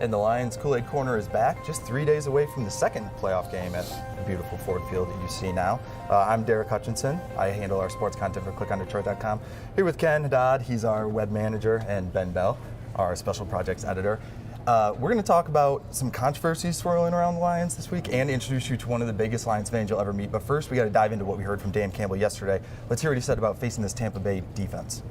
And the Lions Kool-Aid Korner is back, just 3 days away from the second playoff game at the beautiful Ford Field that you see now. I'm Derek Hutchinson. I handle our sports content for clickondetroit.com. Here with Ken Haddad, he's our web manager, and Ben Bell, our special projects editor. We're going to talk about some controversies swirling around the Lions this week and introduce you to one of the biggest Lions fans you'll ever meet. But first, we got to dive into what we heard from Dan Campbell yesterday. Let's hear what he said about facing this Tampa Bay defense.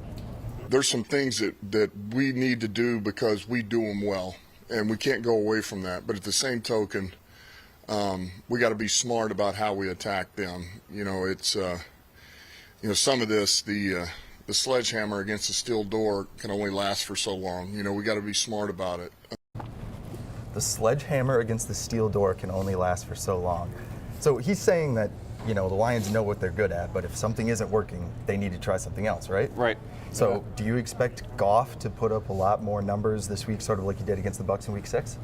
There's some things that we need to do because we do them well, and we can't go away from that. But at the same token, we got to be smart about how we attack them. You know, it's some of this, the sledgehammer against the steel door can only last for so long. You know, we got to be smart about it. The sledgehammer against the steel door can only last for so long. So he's saying that, you know, the Lions know what they're good at, but if something isn't working, they need to try something else, right? Right. So do you expect Goff to put up a lot more numbers this week, sort of like he did against the Bucs in Week 6?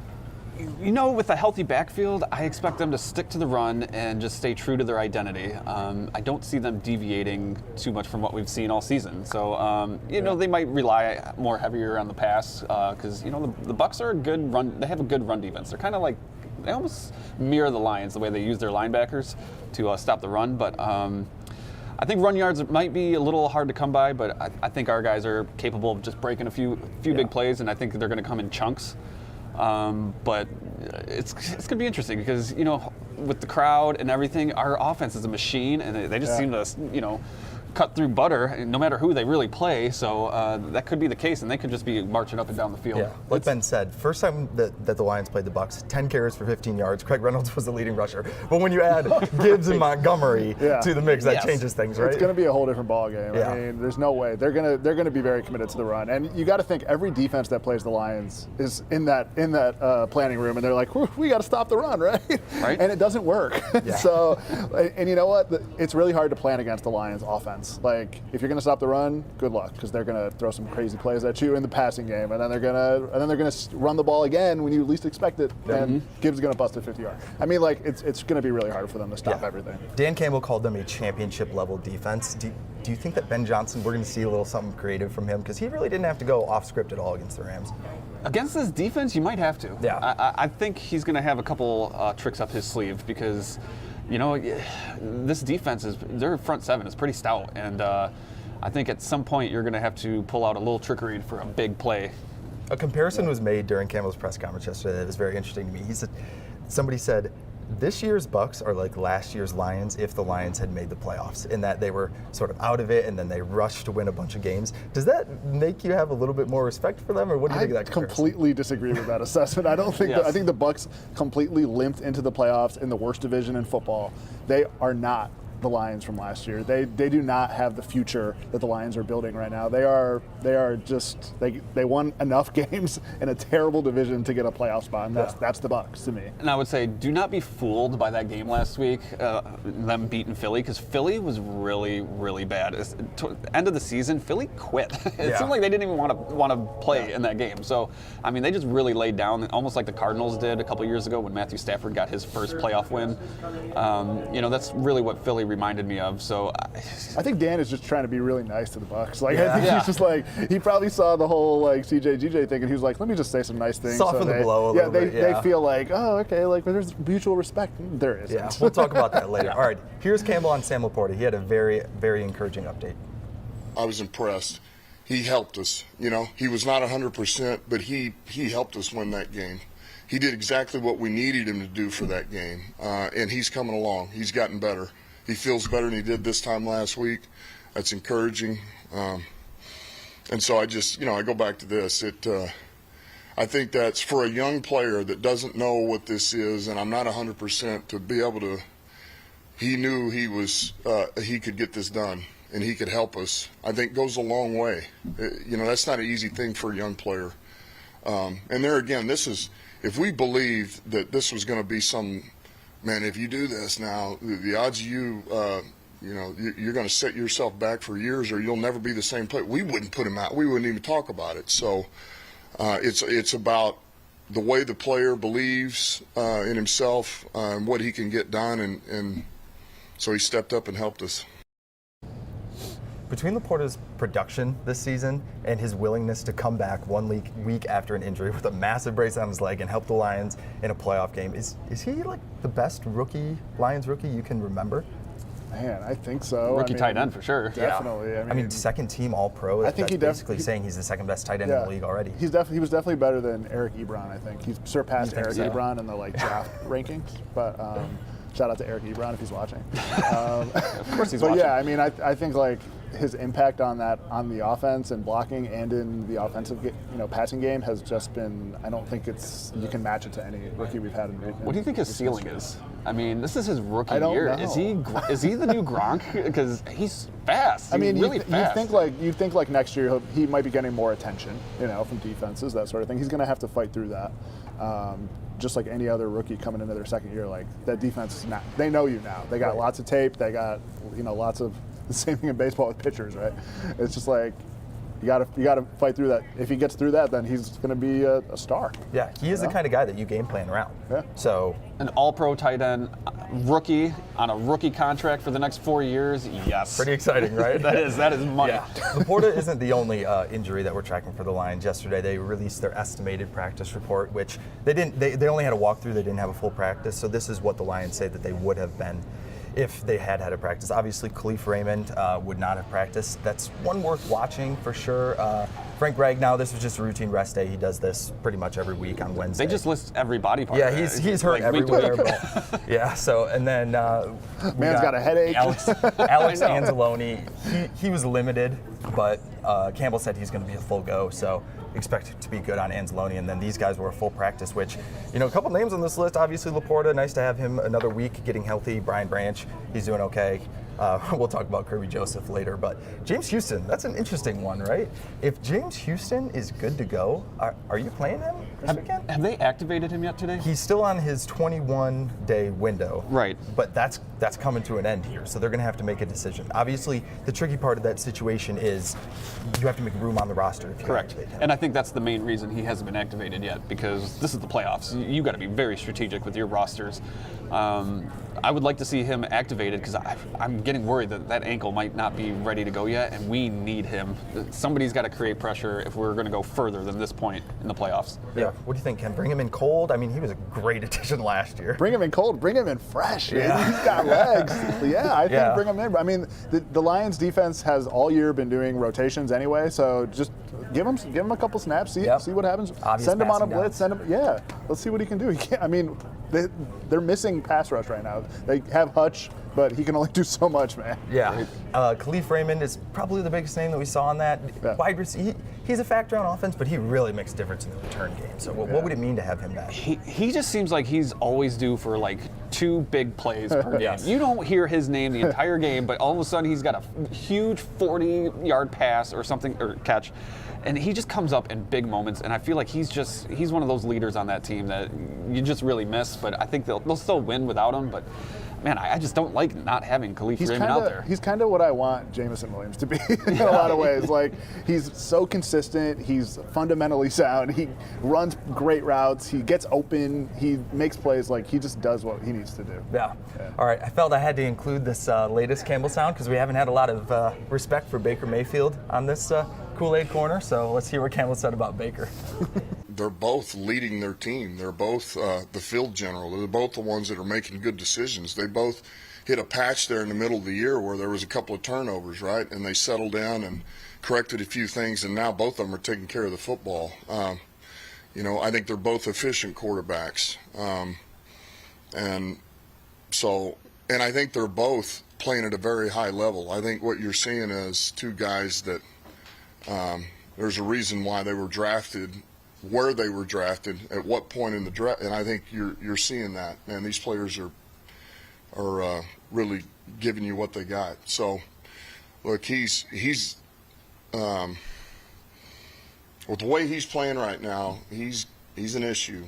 You know, with a healthy backfield, I expect them to stick to the run and just stay true to their identity. I don't see them deviating too much from what we've seen all season. So, you know, they might rely more heavier on the pass because, you know, the Bucs are a good run. They have a good run defense. They're kind of like, they almost mirror the Lions, the way they use their linebackers to stop the run. But I think run yards might be a little hard to come by, but I think our guys are capable of just breaking a few big plays, and I think they're going to come in chunks. But it's going to be interesting because, you know, with the crowd and everything, our offense is a machine, and they just seem to, you know, cut through butter no matter who they really play. So that could be the case, and they could just be marching up and down the field. Yeah, like Ben said, first time that the Lions played the Bucs, 10 carries for 15 yards. Craig Reynolds was the leading rusher. But when you add Gibbs and Montgomery to the mix, that changes things, right? It's going to be a whole different ball game. Yeah. I mean, there's no way they're going to be very committed to the run. And you got to think every defense that plays the Lions is in that planning room, and they're like, we got to stop the run, right? Right. And it doesn't work. Yeah. So, and you know what? It's really hard to plan against the Lions offense. Like, if you're going to stop the run, good luck, because they're going to throw some crazy plays at you in the passing game, and then they're going to run the ball again when you least expect it, and Gibbs is going to bust a 50-yard. I mean, like, it's going to be really hard for them to stop everything. Dan Campbell called them a championship-level defense. Do you think that Ben Johnson, we're going to see a little something creative from him? Because he really didn't have to go off script at all against the Rams. Against this defense, you might have to. Yeah. I think he's going to have a couple tricks up his sleeve because, you know, this defense their front seven is pretty stout, and I think at some point you're going to have to pull out a little trickery for a big play. A comparison was made during Campbell's press conference yesterday that was very interesting to me. Somebody said, this year's Bucs are like last year's Lions if the Lions had made the playoffs, in that they were sort of out of it and then they rushed to win a bunch of games. Does that make you have a little bit more respect for them, or what do you think of that comparison? I completely disagree with that assessment. I don't think I think the Bucs completely limped into the playoffs in the worst division in football. They are not the Lions from last year. They do not have the future that the Lions are building right now. They are just they won enough games in a terrible division to get a playoff spot, and that's the Bucs to me. And I would say, do not be fooled by that game last week, them beating Philly, because Philly was really, really bad. End of the season, Philly quit. It seemed like they didn't even want to play in that game. So, I mean, they just really laid down, almost like the Cardinals did a couple years ago when Matthew Stafford got his first playoff win. You know, that's really what Philly reminded me of. So I think Dan is just trying to be really nice to the Bucs. Like, I think he's just like, he probably saw the whole like CJ thing, and he was like, let me just say some nice things. Soften the blow a little bit. They feel like, oh, okay, like there's mutual respect. There is. Yeah, we'll talk about that later. All right, here's Campbell on Sam LaPorta. He had a very, very encouraging update. I was impressed. He helped us. You know, he was not 100%, but he helped us win that game. He did exactly what we needed him to do for that game, and he's coming along. He's gotten better. He feels better than he did this time last week. That's encouraging. And so I just, I go back to this. I think that's for a young player that doesn't know what this is, and I'm not 100%, to be able to, he knew he could get this done and he could help us, I think goes a long way. That's not an easy thing for a young player. And there again, if we believed that this was going to be man, if you do this now, the odds of you're going to set yourself back for years, or you'll never be the same player. We wouldn't put him out. We wouldn't even talk about it. So it's about the way the player believes in himself and what he can get done, and so he stepped up and helped us. between LaPorta's production this season and his willingness to come back one week after an injury with a massive brace on his leg and help the Lions in a playoff game, is he like the best Lions rookie you can remember? Man, I think so. Rookie tight end for sure. Definitely. Yeah. I mean, second team All-Pro. I think that's basically saying he's the second best tight end in the league already. He was definitely better than Eric Ebron. I think he surpassed Eric Ebron in the draft rankings. But shout out to Eric Ebron if he's watching. Of course he's but watching. Yeah, I mean, I think his impact on the offense and blocking and in the offensive passing game has just been. I don't think you can match it to any rookie we've had in. What do you think his ceiling is? I mean, this is his rookie I don't year. know. Is he the new Gronk? Because he's fast. I mean, really fast. You'd think next year he might be getting more attention, from defenses, that sort of thing. He's going to have to fight through that. Just like any other rookie coming into their second year, that defense is not. They know you now. They got lots of tape. They got lots of the same thing in baseball with pitchers, right? It's just you gotta fight through that. If he gets through that, then he's going to be a star. Yeah, he is the kind of guy that you game plan around. Yeah. So an All-Pro tight end, rookie on a rookie contract for the next 4 years. Yes. pretty exciting, right? that is money. Yeah. LaPorta isn't the only injury that we're tracking for the Lions. Yesterday, they released their estimated practice report, which they didn't. They only had a walkthrough. They didn't have a full practice. So this is what the Lions say that they would have been if they had a practice. Obviously, Khalif Raymond would not have practiced. That's one worth watching for sure. Frank Ragnow, this was just a routine rest day. He does this pretty much every week on Wednesday. They just list every body part. Yeah, he's hurt everywhere. But, yeah, so, and then Man's got a headache. Alex Anzalone, he was limited, but Campbell said he's going to be a full go, so expect it to be good on Anzalone. And then these guys were a full practice, which, a couple names on this list. Obviously, LaPorta, nice to have him another week getting healthy. Brian Branch, he's doing okay. We'll talk about Kirby Joseph later, but James Houston, that's an interesting one, right? If James Houston is good to go, are you playing him this weekend? Have they activated him yet today? He's still on his 21-day window. Right. But that's coming to an end here, so they're going to have to make a decision. Obviously, the tricky part of that situation is you have to make room on the roster if you activate him. And I think that's the main reason he hasn't been activated yet, because this is the playoffs. You got to be very strategic with your rosters. I would like to see him activated because I'm getting worried that ankle might not be ready to go yet, and we need him. Somebody's got to create pressure if we're going to go further than this point in the playoffs. Yeah. What do you think, Ken? Bring him in cold? I mean, he was a great addition last year. Bring him in cold. Bring him in fresh. Yeah. He's got legs. I think bring him in. I mean, the Lions defense has all year been doing rotations anyway, so just give him a couple snaps. See what happens. Send him on a blitz. Let's see what he can do. He can't. I mean, they're missing pass rush right now. They have Hutch, but he can only do so much, man. Yeah. Khalif Raymond is probably the biggest name that we saw on that. Yeah. Wide receiver, he's a factor on offense, but he really makes a difference in the return game. So what would it mean to have him back? He just seems like he's always due for 2 big plays per game. Yes. You don't hear his name the entire game, but all of a sudden he's got a huge 40-yard pass or something, or catch. And he just comes up in big moments, and I feel like he's one of those leaders on that team that you just really miss. But I think they'll still win without him. But man, I just don't like not having Khalif Raymond out there. He's kind of what I want Jamison Williams to be in a lot of ways. He's so consistent. He's fundamentally sound. He runs great routes. He gets open. He makes plays. He just does what he needs to do. Yeah. All right. I felt I had to include this latest Campbell sound because we haven't had a lot of respect for Baker Mayfield on this Kool-Aid Korner. So let's hear what Campbell said about Baker. They're both leading their team. They're both the field general. They're both the ones that are making good decisions. They both hit a patch there in the middle of the year where there was a couple of turnovers, right? And they settled down and corrected a few things, and now both of them are taking care of the football. I think they're both efficient quarterbacks. And I think they're both playing at a very high level. I think what you're seeing is two guys that there's a reason why they were drafted, where they were drafted, at what point in the draft, and I think you're seeing that. And these players are really giving you what they got. So, look, he's with the way he's playing right now, he's an issue.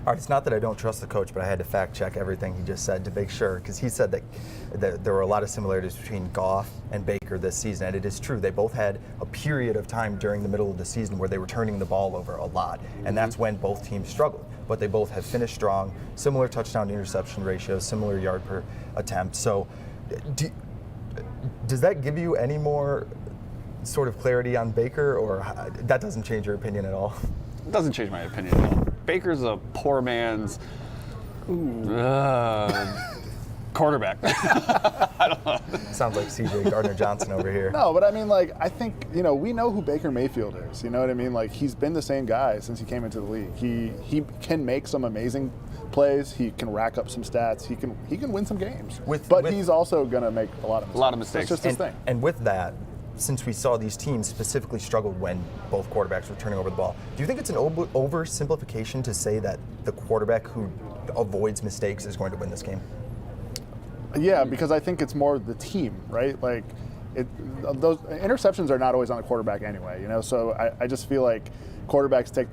All right, it's not that I don't trust the coach, but I had to fact check everything he just said to make sure, because he said that there were a lot of similarities between Goff and Baker this season, and it is true. They both had a period of time during the middle of the season where they were turning the ball over a lot, and that's when both teams struggled. But they both have finished strong, similar touchdown-interception ratios, similar yard per attempt. So Does that give you any more sort of clarity on Baker, or that doesn't change your opinion at all? It doesn't change my opinion at all. Baker's a poor man's quarterback. I don't know. Sounds like CJ Gardner-Johnson over here. No, but I mean, like, I think, we know who Baker Mayfield is. You know what I mean? Like, he's been the same guy since he came into the league. He can make some amazing plays. He can rack up some stats. He can win some games. But he's also going to make a lot of mistakes. That's just his thing. And with that, since we saw these teams specifically struggled when both quarterbacks were turning over the ball, do you think it's an oversimplification to say that the quarterback who avoids mistakes is going to win this game? Yeah, because I think it's more the team, right? Like, those interceptions are not always on the quarterback anyway, So I just feel like quarterbacks take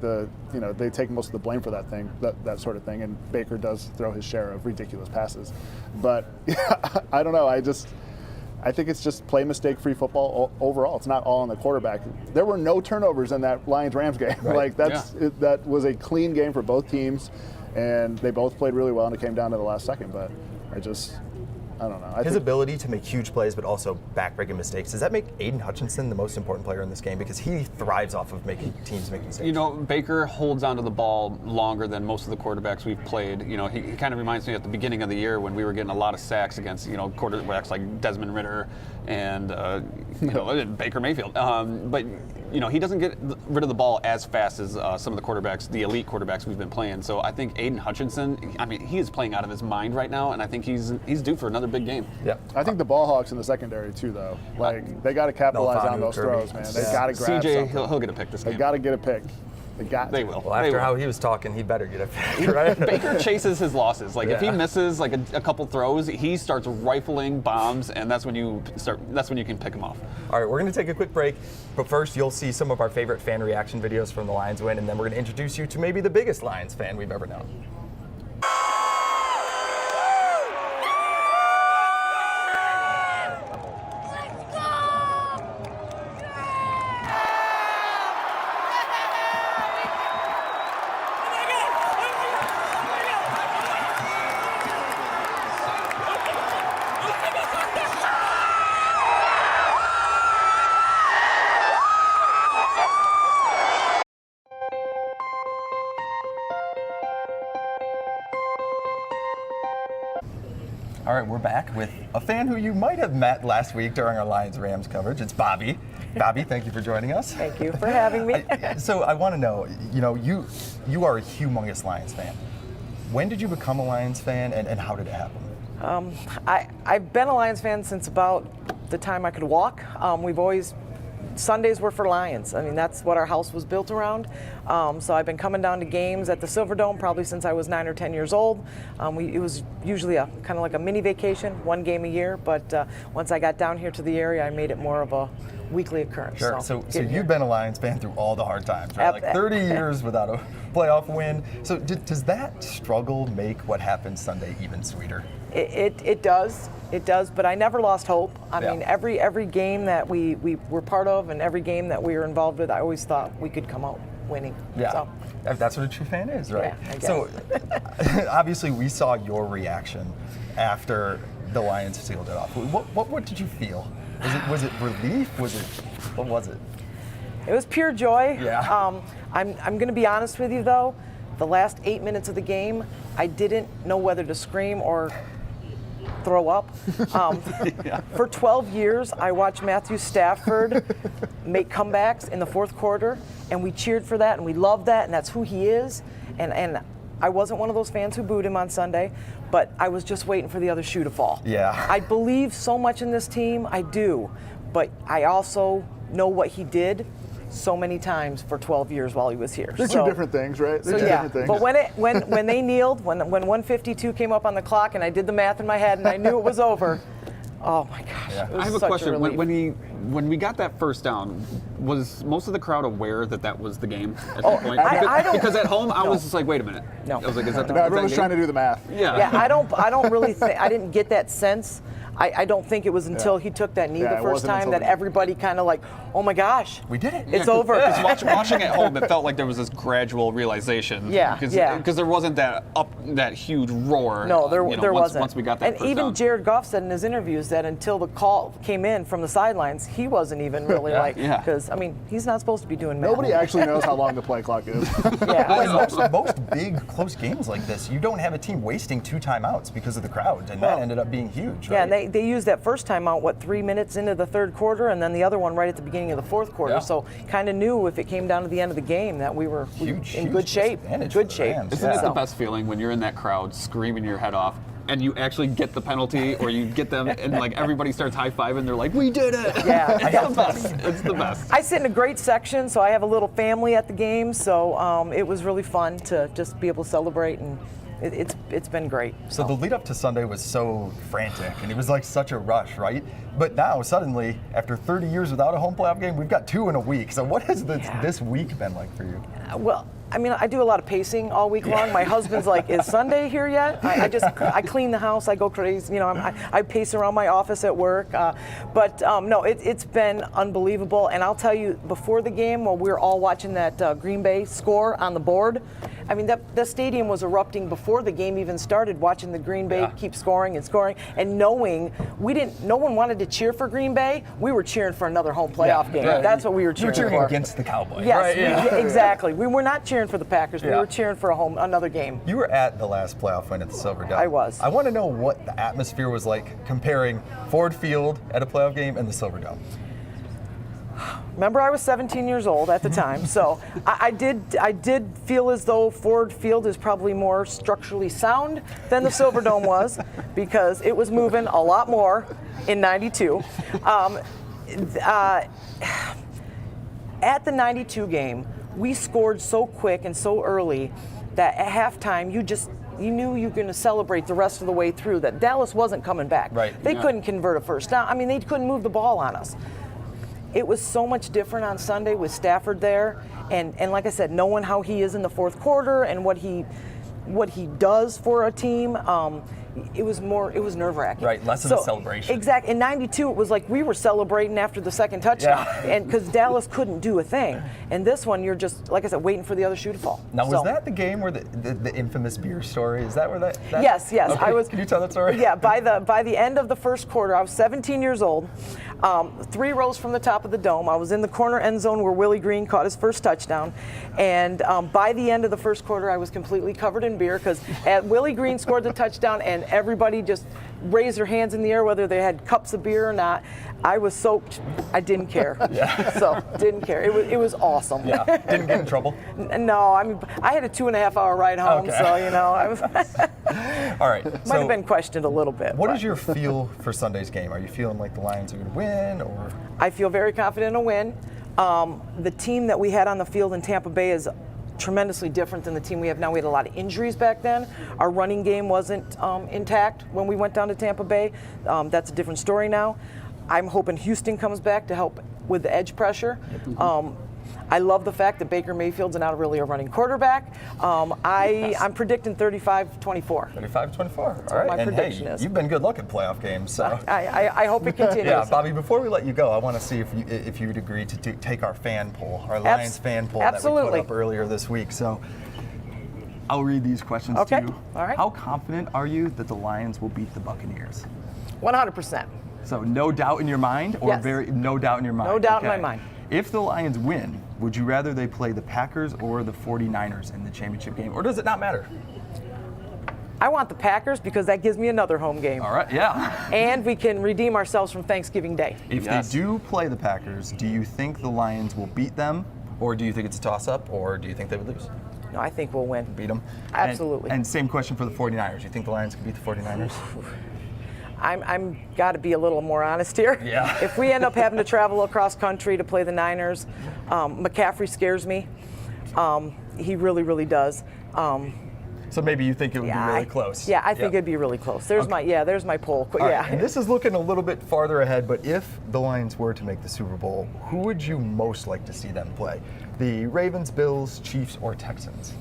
they take most of the blame for that sort of thing, and Baker does throw his share of ridiculous passes. But I don't know. I think it's just play mistake-free football overall. It's not all on the quarterback. There were no turnovers in that Lions-Rams game. Right. That was a clean game for both teams, and they both played really well, and it came down to the last second. But I don't know. His ability to make huge plays but also backbreaking mistakes, does that make Aiden Hutchinson the most important player in this game? Because he thrives off of making teams make mistakes. Baker holds onto the ball longer than most of the quarterbacks we've played. He kind of reminds me at the beginning of the year when we were getting a lot of sacks against, quarterbacks like Desmond Ridder and, Baker Mayfield. But he doesn't get rid of the ball as fast as some of the quarterbacks, the elite quarterbacks we've been playing. So I think Aiden Hutchinson, he is playing out of his mind right now, and I think he's due for another big game. Yeah. I think the ball hawks in the secondary too, though. Like, they got to capitalize on those throws, man. They got to grab CJ, something. he'll get a pick this game. They got to get a pick. They will. Well, after how he was talking, he better get a pick, right? Baker chases his losses. Like, if he misses like a couple throws, he starts rifling bombs, and that's when you can pick him off. All right, we're going to take a quick break, but first you'll see some of our favorite fan reaction videos from the Lions win, and then we're going to introduce you to maybe the biggest Lions fan we've ever known. All right, we're back with a fan who you might have met last week during our Lions-Rams coverage. It's Bobby. Bobby, thank you for joining us. Thank you for having me. So I want to know, you are a humongous Lions fan. When did you become a Lions fan, and how did it happen? I've been a Lions fan since about the time I could walk. Sundays were for Lions. I mean, that's what our house was built around. So I've been coming down to games at the Silverdome probably since I was 9 or 10 years old. It was usually a kind of like a mini vacation, one game a year. But once I got down here to the area, I made it more of a weekly occurrence. Sure. So you've been a Lions fan through all the hard times, right? Like 30 years without a playoff win. So does that struggle make what happened Sunday even sweeter? It does. It does, but I never lost hope. I mean, every game that we were part of and every game that we were involved with, I always thought we could come out winning. Yeah, so. That's what a true fan is, right? Yeah, I guess. So obviously we saw your reaction after the Lions sealed it off. What did you feel? Was it relief? What was it? It was pure joy. Yeah. I'm going to be honest with you, though. The last 8 minutes of the game, I didn't know whether to scream or throw up. For 12 years, I watched Matthew Stafford make comebacks in the fourth quarter, and we cheered for that, and we loved that, and that's who he is. And I wasn't one of those fans who booed him on Sunday, but I was just waiting for the other shoe to fall. Yeah. I believe so much in this team, I do, but I also know what he did so many times for 12 years while he was here. They're two different things, right? They're two different things. But when they kneeled, when 152 came up on the clock, and I did the math in my head, and I knew it was over. Oh my gosh! Yeah. It was I have a such question. relief. When we got that first down, was most of the crowd aware that was the game at that point? I don't. Because at home, I was just like, wait a minute. No. I was like, is that the everyone was trying to do the math. Yeah. Yeah, I don't really think, I didn't get that sense. I don't think it was until he took that knee the first time that everybody kind of like, oh my gosh, We did it. it's over. Because watching at home, it felt like there was this gradual realization. Yeah, Because there wasn't that that huge roar. No, there once, wasn't. Once we got that and first even down. Jared Goff said in his interviews that until the call came in from the sidelines, he wasn't even really because I mean, he's not supposed to be doing that. Nobody actually knows how long the play clock is. Most big close games like this, you don't have a team wasting 2 timeouts because of the crowd, and that ended up being huge. Yeah, right? and they used that first timeout 3 minutes into the third quarter, and then the other one right at the beginning of the fourth quarter. Yeah. So kind of knew if it came down to the end of the game that we were in good shape. disadvantage Good for the shape. Rams. Isn't it the best feeling when you're in that crowd screaming your head off and you actually get the penalty or you get them and like everybody starts high-fiving, they're like, we did it! Yeah. It's the best. It's the best. I sit in a great section, so I have a little family at the game, so it was really fun to just be able to celebrate, and it's been great. So the lead up to Sunday was so frantic, and it was like such a rush, right? But now, suddenly, after 30 years without a home playoff game, we've got 2 in a week. So what has this week been like for you? Well, I mean, I do a lot of pacing all week long. My husband's like, "Is Sunday here yet?" I clean the house. I go crazy. You know, I pace around my office at work. But no, it's been unbelievable. And I'll tell you, before the game, while we were all watching that Green Bay score on the board, I mean, the stadium was erupting before the game even started. Watching the Green Bay keep scoring and scoring, and knowing no one wanted to cheer for Green Bay. We were cheering for another home playoff game. Right. That's what we were cheering for. You're cheering against the Cowboys. Yes, right? exactly. We were not cheering for the Packers. We Yeah. were cheering for another game. You were at the last playoff win at the Silver Dome. I was. I want to know what the atmosphere was like comparing Ford Field at a playoff game and the Silver Dome. Remember, I was 17 years old at the time, so I did feel as though Ford Field is probably more structurally sound than the Silver Dome was, because it was moving a lot more in '92. At the '92 game, we scored so quick and so early that at halftime you knew you were going to celebrate the rest of the way through, that Dallas wasn't coming back. Right. They couldn't convert a first down. I mean, they couldn't move the ball on us. It was so much different on Sunday with Stafford there, and like I said, knowing how he is in the fourth quarter and what he does for a team. It was nerve-wracking. Right, less of a celebration. Exactly. In '92, it was like we were celebrating after the second touchdown, and because Dallas couldn't do a thing. And this one, you're just, like I said, waiting for the other shoe to fall. Now, was that the game where the infamous beer story? Is that where that? Yes. Okay. I was. Can you tell that story? Yeah. By the end of the first quarter, I was 17 years old. 3 rows from the top of the dome. I was in the corner end zone where Willie Green caught his first touchdown. And by the end of the first quarter, I was completely covered in beer, because Willie Green scored the touchdown and everybody just raised their hands in the air, whether they had cups of beer or not. I was soaked. I didn't care. So didn't care. It was awesome. Yeah. Didn't get in trouble? No, I mean, I had a 2.5-hour ride home, so I was All right. might have been questioned a little bit. What is your feel for Sunday's game? Are you feeling like the Lions are going to win, or? I feel very confident in a win. The team that we had on the field in Tampa Bay is tremendously different than the team we have now. We had a lot of injuries back then. Our running game wasn't intact when we went down to Tampa Bay. That's a different story now. I'm hoping Houston comes back to help with the edge pressure. I love the fact that Baker Mayfield's not really a running quarterback. I'm predicting 35-24. 35-24. All right. what my And prediction hey, is. you've been good luck at playoff games, so. I hope it continues. Yeah, Bobby, before we let you go, I want to see if you would agree to take our fan poll, our Lions fan poll that we absolutely. put up earlier this week. So I'll read these questions Okay. to you. All right. How confident are you that the Lions will beat the Buccaneers? 100%. So no doubt in your mind, or Yes. no doubt in your mind? No doubt in Okay. my mind. If the Lions win, would you rather they play the Packers or the 49ers in the championship game, or does it not matter? I want the Packers because that gives me another home game. All right, yeah. And we can redeem ourselves from Thanksgiving Day. If they do play the Packers, do you think the Lions will beat them, or do you think it's a toss-up, or do you think they would lose? No, I think we'll win. Beat them? Absolutely. And same question for the 49ers. You think the Lions can beat the 49ers? I'm got to be a little more honest here. Yeah. If we end up having to travel across country to play the Niners, McCaffrey scares me. He really, really does. So maybe you think it would be really close. Yeah, I think it'd be really close. There's there's my poll. All Yeah. right, and this is looking a little bit farther ahead, but if the Lions were to make the Super Bowl, who would you most like to see them play? The Ravens, Bills, Chiefs, or Texans?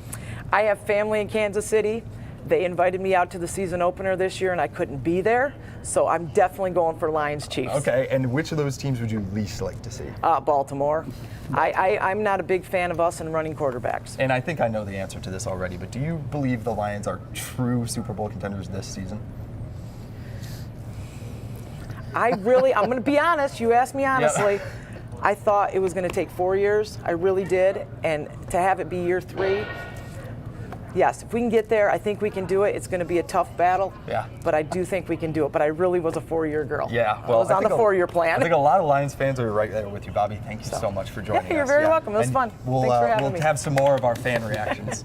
I have family in Kansas City. They invited me out to the season opener this year, and I couldn't be there. So I'm definitely going for Lions Chiefs. Okay, and which of those teams would you least like to see? Baltimore. I'm not a big fan of us and running quarterbacks. And I think I know the answer to this already, but do you believe the Lions are true Super Bowl contenders this season? I'm going to be honest. You asked me honestly. Yeah. I thought it was going to take 4 years. I really did. And to have it be year 3, yes, if we can get there, I think we can do it. It's going to be a tough battle. Yeah. But I do think we can do it. But I really was a 4-year girl. Yeah. Well, I was on the 4-year plan. I think a lot of Lions fans are right there with you, Bobby. Thank you so much for joining us. You're very welcome. It was fun. Thanks for having me. We'll have some more of our fan reactions.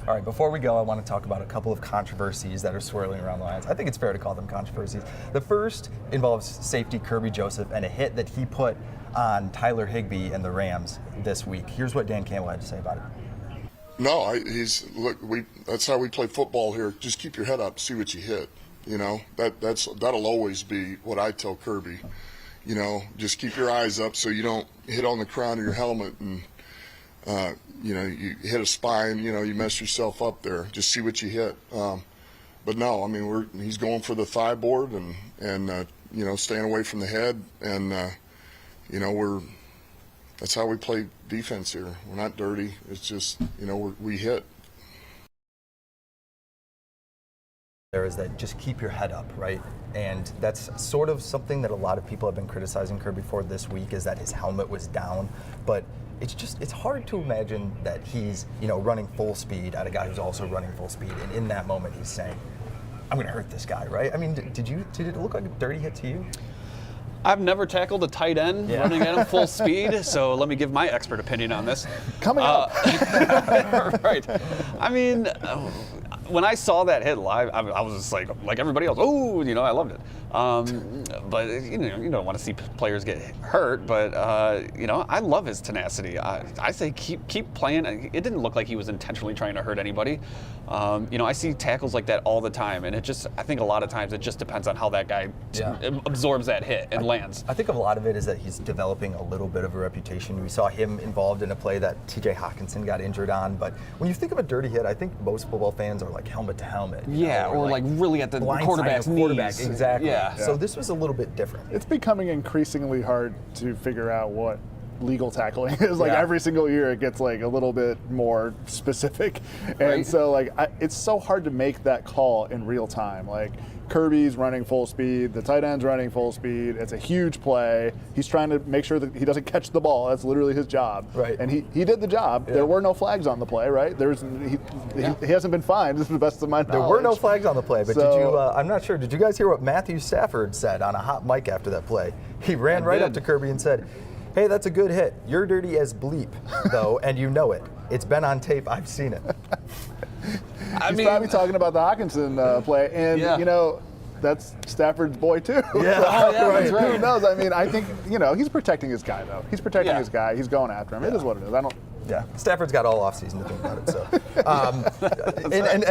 All right, before we go, I want to talk about a couple of controversies that are swirling around the Lions. I think it's fair to call them controversies. The first involves safety Kirby Joseph and a hit that he put on Tyler Higbee and the Rams this week. Here's what Dan Campbell had to say about it. No, that's how we play football here. Just keep your head up, see what you hit. You know, that'll always be what I tell Kirby. You know, just keep your eyes up so you don't hit on the crown of your helmet and you know, you hit a spine, you know, you mess yourself up there. Just see what you hit. But no, I mean, he's going for the thigh board and you know, staying away from the head. And, you know, that's how we play defense here. We're not dirty. It's just, you know, we hit. There is that just keep your head up, right? And that's sort of something that a lot of people have been criticizing Kirby for this week, is that his helmet was down. But it's hard to imagine that he's, you know, running full speed at a guy who's also running full speed, and in that moment he's saying, I'm going to hurt this guy, right? I mean, did it look like a dirty hit to you? I've never tackled a tight end running at him full speed, so let me give my expert opinion on this. Coming up. Right. I mean, when I saw that hit live, I was just like everybody else. Oh, you know, I loved it. But you know, you don't want to see players get hurt. But you know, I love his tenacity. I say keep playing. It didn't look like he was intentionally trying to hurt anybody. You know, I see tackles like that all the time, and I think a lot of times it just depends on how that guy absorbs that hit and lands. I think a lot of it is that he's developing a little bit of a reputation. We saw him involved in a play that T.J. Hawkinson got injured on. But when you think of a dirty hit, I think most football fans are like helmet to helmet. Yeah, or like really at the quarterback's knees. Exactly. Yeah. So this was a little bit different. It's becoming increasingly hard to figure out what legal tackling is. Like every single year it gets like a little bit more specific. And so like it's so hard to make that call in real time. Like Kirby's running full speed, the tight end's running full speed. It's a huge play. He's trying to make sure that he doesn't catch the ball. That's literally his job. Right. And he did the job. Yeah. There were no flags on the play, right? He hasn't been fined, to the best of my knowledge. There were no flags on the play, but did you, I'm not sure, did you guys hear what Matthew Stafford said on a hot mic after that play? He ran right up to Kirby and said, hey, that's a good hit. You're dirty as bleep, though, and you know it. It's been on tape. I've seen it. He's probably talking about the Hawkinson play, and you know, that's Stafford's boy too. Yeah, that's right. Who knows? I mean, I think, you know, he's protecting his guy though. He's protecting his guy. He's going after him. It is what it is. Yeah, Stafford's got all offseason to think about it. So,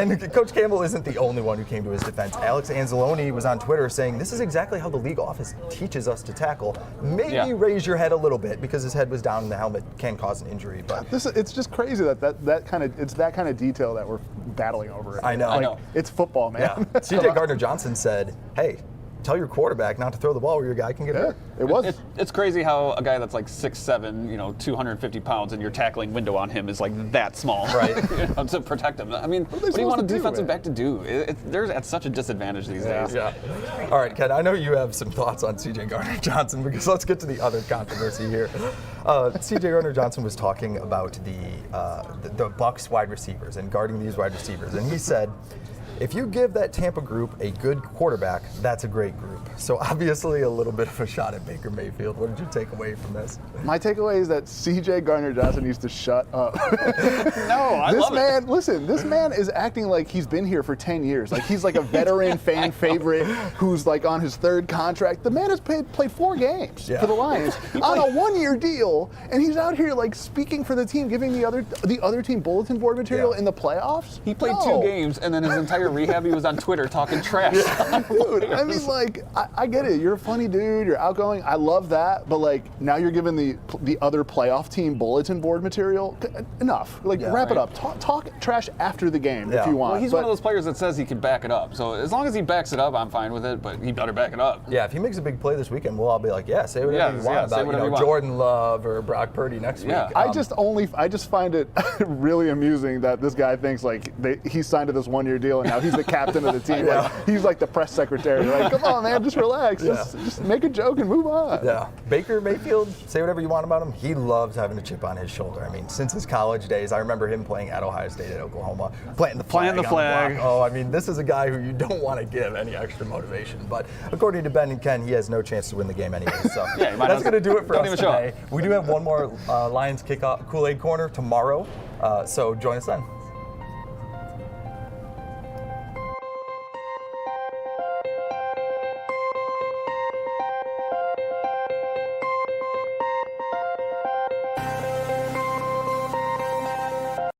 and Coach Campbell isn't the only one who came to his defense. Alex Anzalone was on Twitter saying, "This is exactly how the league office teaches us to tackle. Maybe raise your head a little bit because his head was down and the helmet can cause an injury." But it's just crazy that kind of detail that we're battling over. I know. I know. It's football, man. Yeah. C.J. Gardner-Johnson said, "Hey, tell your quarterback not to throw the ball where your guy can get hurt." It was. It's crazy how a guy that's like 6'7", you know, 250 pounds, and your tackling window on him is like that small, right? You know, to protect him. I mean, what do you want a defensive back to do? They're at such a disadvantage these days. Yeah. All right, Ken, I know you have some thoughts on C.J. Gardner-Johnson, because let's get to the other controversy here. C.J. Gardner-Johnson was talking about the Bucs wide receivers and guarding these wide receivers, and he said, if you give that Tampa group a good quarterback, that's a great group. So obviously a little bit of a shot at Baker Mayfield. What did you take away from this? My takeaway is that C.J. Gardner-Johnson needs to shut up. No, I love it. Listen, this man is acting like he's been here for 10 years. Like he's like a veteran fan favorite who's like on his third contract. The man has played 4 games for the Lions on a 1-year deal, and he's out here like speaking for the team, giving the other team bulletin board material in the playoffs. He played 2 games, and then his entire rehab, he was on Twitter talking trash. Dude, I mean, like, I get it. You're a funny dude. You're outgoing. I love that. But like, now you're giving the other playoff team bulletin board material. Enough. Like, wrap it up. Talk trash after the game if you want. Well, he's one of those players that says he can back it up. So as long as he backs it up, I'm fine with it. But he better back it up. Yeah, if he makes a big play this weekend, we'll all be like, yeah, say whatever you want about Jordan Love or Brock Purdy next week. I just find it really amusing that this guy thinks like he signed to this 1-year deal and now he's the captain of the team. Like, he's like the press secretary. Like, come on, man, just relax. Just make a joke and move on. Yeah. Baker Mayfield, say whatever you want about him. He loves having a chip on his shoulder. I mean, since his college days, I remember him playing at Ohio State, at Oklahoma, planting the flag. On the block. Oh, I mean, this is a guy who you don't want to give any extra motivation. But according to Ben and Ken, he has no chance to win the game anyway. So that's going to do it for us today. We do have one more Lions Kool-Aid Korner tomorrow. So join us then.